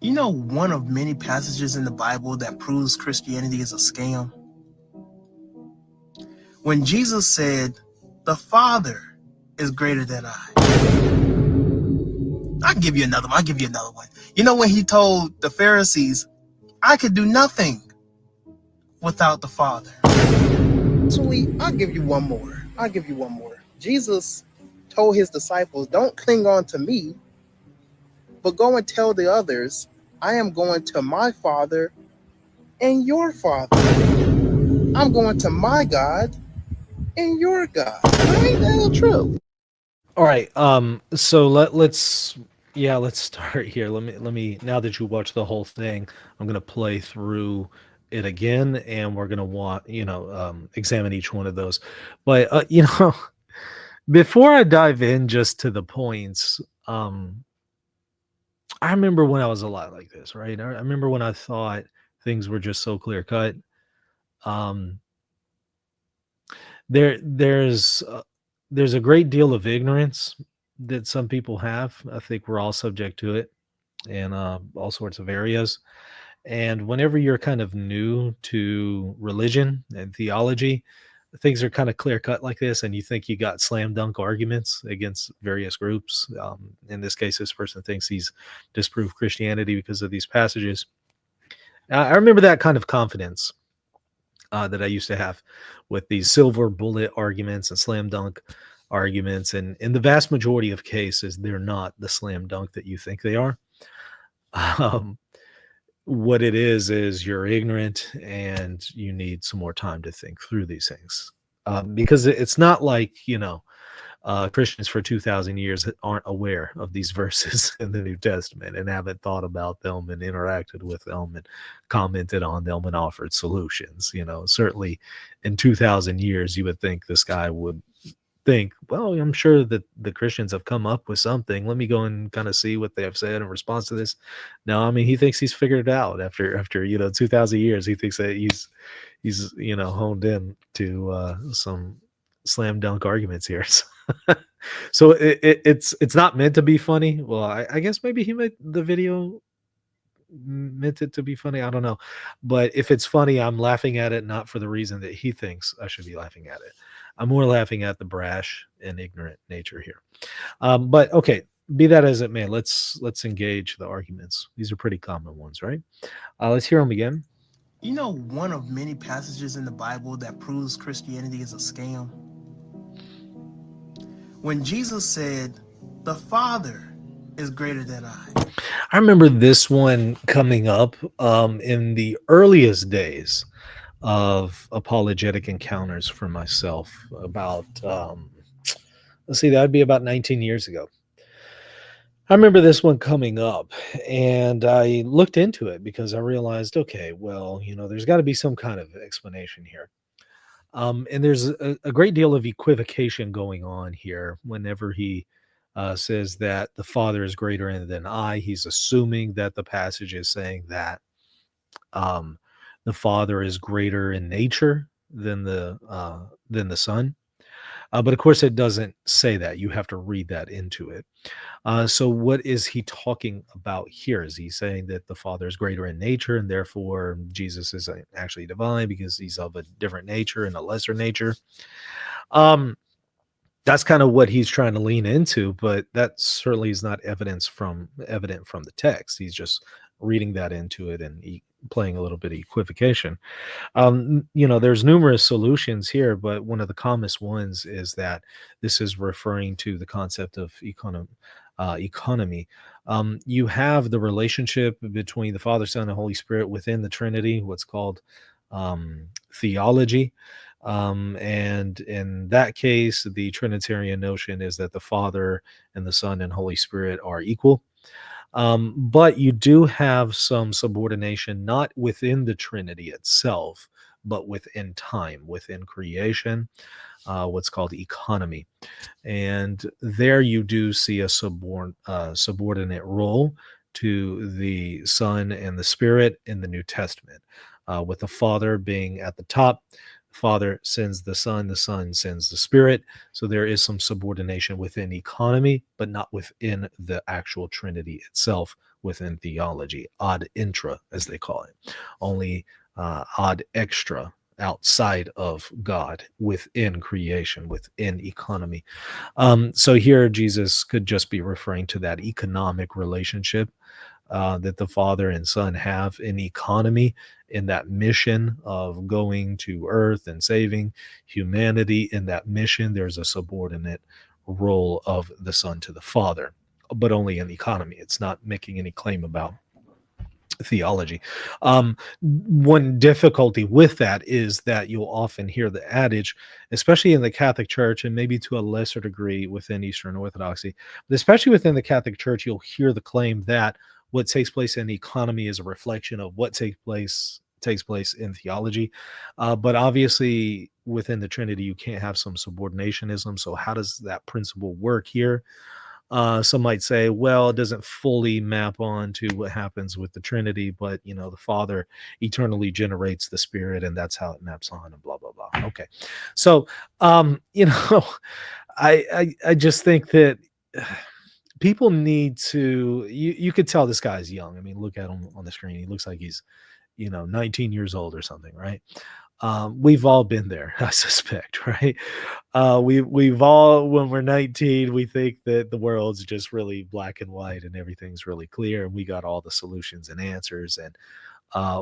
You know, one of many passages in the Bible that proves Christianity is a scam? When Jesus said, "The Father is greater than I." I'll give you another one. I'll give you another one. You know, when he told the Pharisees, "I could do nothing without the Father." Actually, I'll give you one more. I'll give you one more. Jesus told his disciples, "Don't cling on to me, but go and tell the others, I am going to my Father and your Father. I'm going to my God and your God." Ain't that true? All right. So let's start here. Let me now that you watch the whole thing, I'm gonna play through it again, and we're gonna examine each one of those. But before I dive in just to the points, I remember when I was a lot like this, right? I remember when I thought things were just so clear cut. Um, there's a great deal of ignorance that some people have. I think we're all subject to it in all sorts of areas. And whenever you're kind of new to religion and theology, things are kind of clear cut like this, and you think you got slam dunk arguments against various groups. In this case, this person thinks he's disproved Christianity because of these passages. I remember that kind of confidence that I used to have with these silver bullet arguments and slam dunk arguments. And in the vast majority of cases, they're not the slam dunk that you think they are. Um, what it is you're ignorant and you need some more time to think through these things. Because it's not like, Christians for 2,000 years aren't aware of these verses in the New Testament and haven't thought about them and interacted with them and commented on them and offered solutions. Certainly in 2,000 years, you would think this guy would think, well, I'm sure that the Christians have come up with something. Let me go and kind of see what they have said in response to this. No, I mean, he thinks he's figured it out after 2,000 years. He thinks that he's honed in to some slam dunk arguments here. So it's not meant to be funny. Well, I guess maybe he made the video meant it to be funny. I don't know. But if it's funny, I'm laughing at it not for the reason that he thinks I should be laughing at it. I'm more laughing at the brash and ignorant nature here. But okay, be that as it may, let's engage the arguments. These are pretty common ones, right? Let's hear them again. You know, one of many passages in the Bible that proves Christianity is a scam? When Jesus said, "The Father is greater than I." I remember this one coming up in the earliest days of apologetic encounters for myself about let's see, that would be about 19 years ago. I remember this one coming up, and I looked into it because I realized, okay, well, there's got to be some kind of explanation here. And there's a great deal of equivocation going on here whenever he says that the Father is greater than I. He's assuming that the passage is saying that um, the Father is greater in nature than the Son. But of course, it doesn't say that. You have to read that into it. So, what is he talking about here? Is he saying that the Father is greater in nature and therefore Jesus is actually divine because he's of a different nature and a lesser nature? Um, that's kind of what he's trying to lean into, but that certainly is not evident from the text. He's just reading that into it and playing a little bit of equivocation. There's numerous solutions here, but one of the commonest ones is that this is referring to the concept of economy. You have the relationship between the Father, Son, and Holy Spirit within the Trinity, what's called theology. And in that case, the Trinitarian notion is that the Father and the Son and Holy Spirit are equal. But you do have some subordination, not within the Trinity itself, but within time, within creation, what's called economy. And there you do see a subordinate role to the Son and the Spirit in the New Testament, with the Father being at the top, Father sends the Son sends the Spirit. So there is some subordination within economy, but not within the actual Trinity itself, within theology, ad intra, as they call it, only ad extra, outside of God, within creation, within economy. So here Jesus could just be referring to that economic relationship that the Father and Son have in economy, in that mission of going to earth and saving humanity. In that mission, there's a subordinate role of the Son to the Father, but only in economy. It's not making any claim about theology. One difficulty with that is that you'll often hear the adage, especially in the Catholic Church and maybe to a lesser degree within Eastern Orthodoxy, but especially within the Catholic Church, you'll hear the claim that what takes place in economy is a reflection of what takes place in theology. But obviously within the Trinity, you can't have some subordinationism. So how does that principle work here? Some might say, well, it doesn't fully map on to what happens with the Trinity, but the Father eternally generates the Spirit, and that's how it maps on, and blah blah blah. Okay, so you know, I just think that people need to. You could tell this guy's young. I mean, look at him on the screen. He looks like he's 19 years old or something, right? We've all been there, I suspect, right? We've all, when we're 19, we think that the world's just really black and white and everything's really clear, and we got all the solutions and answers. And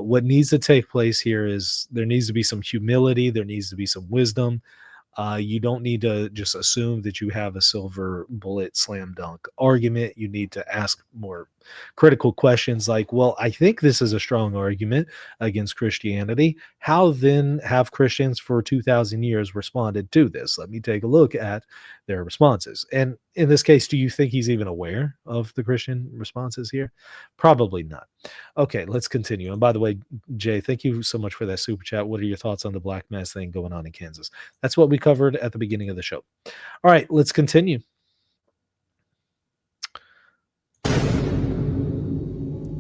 what needs to take place here is there needs to be some humility, there needs to be some wisdom. You don't need to just assume that you have a silver bullet slam dunk argument. You need to ask more critical questions like, well, I think this is a strong argument against Christianity. How then have Christians for 2,000 years responded to this? Let me take a look at their responses. And in this case, do you think he's even aware of the Christian responses here? Probably not. Okay, let's continue. And by the way, Jay, thank you so much for that super chat. What are your thoughts on the black mass thing going on in Kansas? That's what we covered at the beginning of the show. All right, let's continue.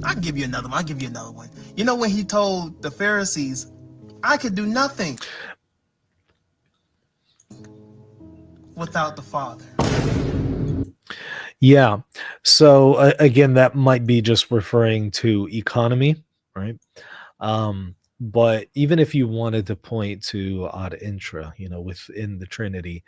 I'll give you another one. I'll give you another one. You know when he told the Pharisees, I could do nothing without the Father. Yeah. So again, that might be just referring to economy, right? But even if you wanted to point to ad intra, within the Trinity,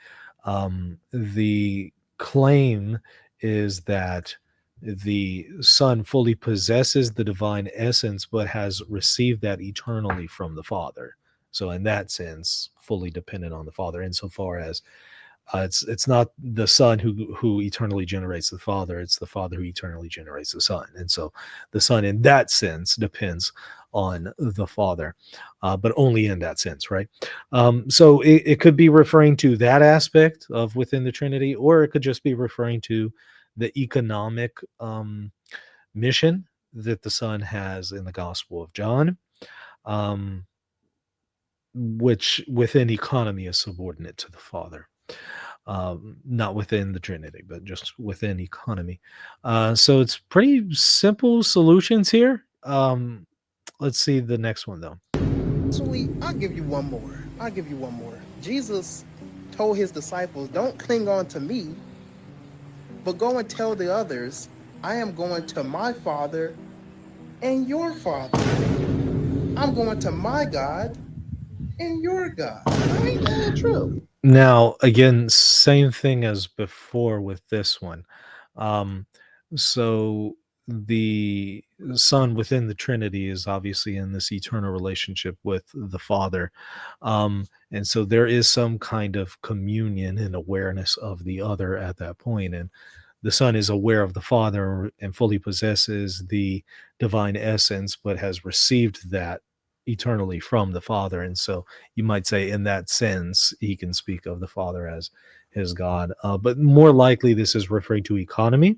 the claim is that the Son fully possesses the divine essence, but has received that eternally from the Father. So in that sense, fully dependent on the Father, insofar as it's not the Son who eternally generates the Father. It's the Father who eternally generates the Son. And so the Son, in that sense, depends on the Father, but only in that sense, right? So it could be referring to that aspect of within the Trinity, or it could just be referring to the economic mission that the Son has in the Gospel of John, which within economy is subordinate to the Father. Not within the Trinity, but just within economy. So it's pretty simple solutions here. Let's see the next one though. Actually, I'll give you one more. I'll give you one more. Jesus told his disciples, don't cling on to me, but go and tell the others, I am going to my Father and your Father. I'm going to my God and your God. Ain't that true? Now, again, same thing as before with this one. Um, so the Son within the Trinity is obviously in this eternal relationship with the Father. And so there is some kind of communion and awareness of the other at that point. And the Son is aware of the Father and fully possesses the divine essence, but has received that eternally from the Father. And so you might say, in that sense, he can speak of the Father as his God. But more likely, this is referring to economy,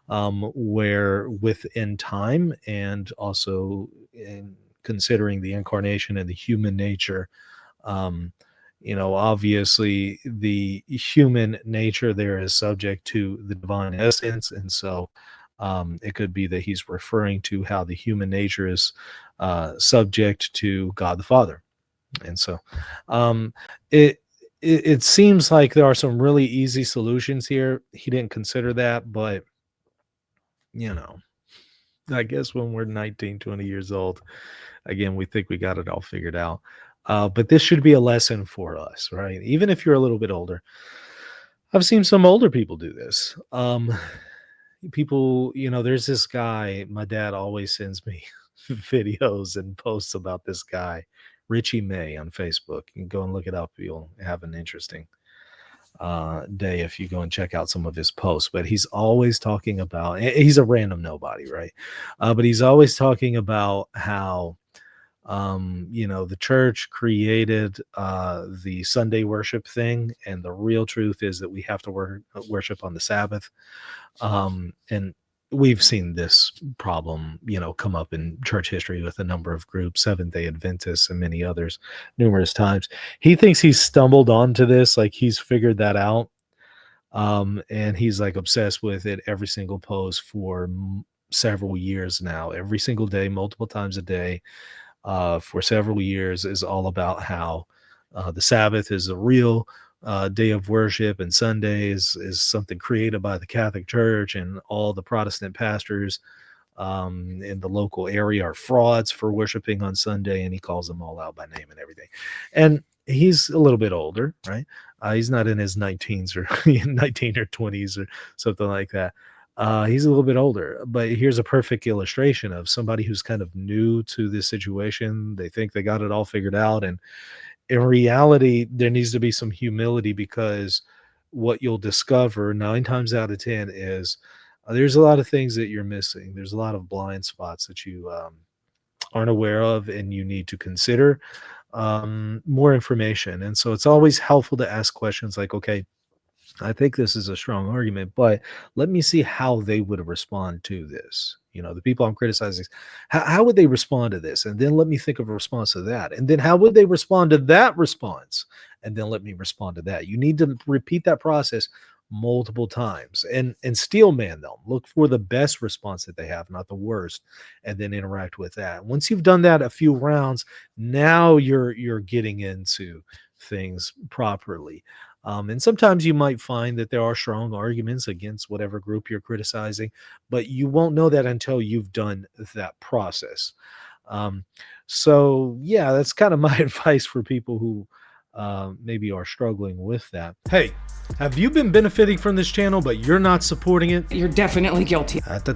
where within time and also in considering the incarnation and the human nature, um, obviously the human nature there is subject to the divine essence. And so it could be that he's referring to how the human nature is subject to God the Father. And so um, it, it seems like there are some really easy solutions here. He didn't consider that, but you know, I guess when we're 19, 20 years old, again, we think we got it all figured out. But this should be a lesson for us, right? Even if you're a little bit older. I've seen some older people do this. People, there's this guy, my dad always sends me videos and posts about this guy, Richie May on Facebook. You can go and look it up. You'll have an interesting day if you go and check out some of his posts. But he's always talking about, he's a random nobody, right? But he's always talking about how the church created the Sunday worship thing, and the real truth is that we have to worship on the Sabbath. And we've seen this problem, come up in church history with a number of groups, Seventh-day Adventists and many others, numerous times. He thinks he's stumbled onto this, like he's figured that out. And he's like obsessed with it, every single post for several years now, every single day, multiple times a day. For several years is all about how the Sabbath is a real day of worship, and Sunday is something created by the Catholic Church, and all the Protestant pastors in the local area are frauds for worshiping on Sunday, and he calls them all out by name and everything. And he's a little bit older, right? He's not in his 19s or 19 or 20s or something like that. He's a little bit older, but here's a perfect illustration of somebody who's kind of new to this situation. They think they got it all figured out. And in reality, there needs to be some humility, because what you'll discover 9 times out of 10 is there's a lot of things that you're missing. There's a lot of blind spots that you aren't aware of, and you need to consider more information. And so it's always helpful to ask questions like, okay, I think this is a strong argument, but let me see how they would respond to this. The people I'm criticizing, how would they respond to this? And then let me think of a response to that. And then how would they respond to that response? And then let me respond to that. You need to repeat that process multiple times and steel man them. Look for the best response that they have, not the worst, and then interact with that. Once you've done that a few rounds, now you're getting into things properly. And sometimes you might find that there are strong arguments against whatever group you're criticizing, but you won't know that until you've done that process. So yeah, that's kind of my advice for people who maybe are struggling with that. Hey, have you been benefiting from this channel, but you're not supporting it? You're definitely guilty. Get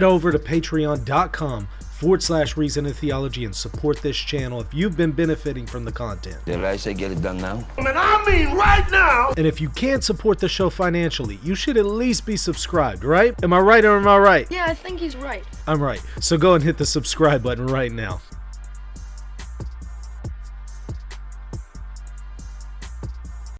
over to patreon.com/Reason and Theology and support this channel if you've been benefiting from the content. Did I say get it done now? I mean right now. And if you can't support the show financially, you should at least be subscribed, right? Am I right or am I right? Yeah, I think he's right. I'm right. So go and hit the subscribe button right now.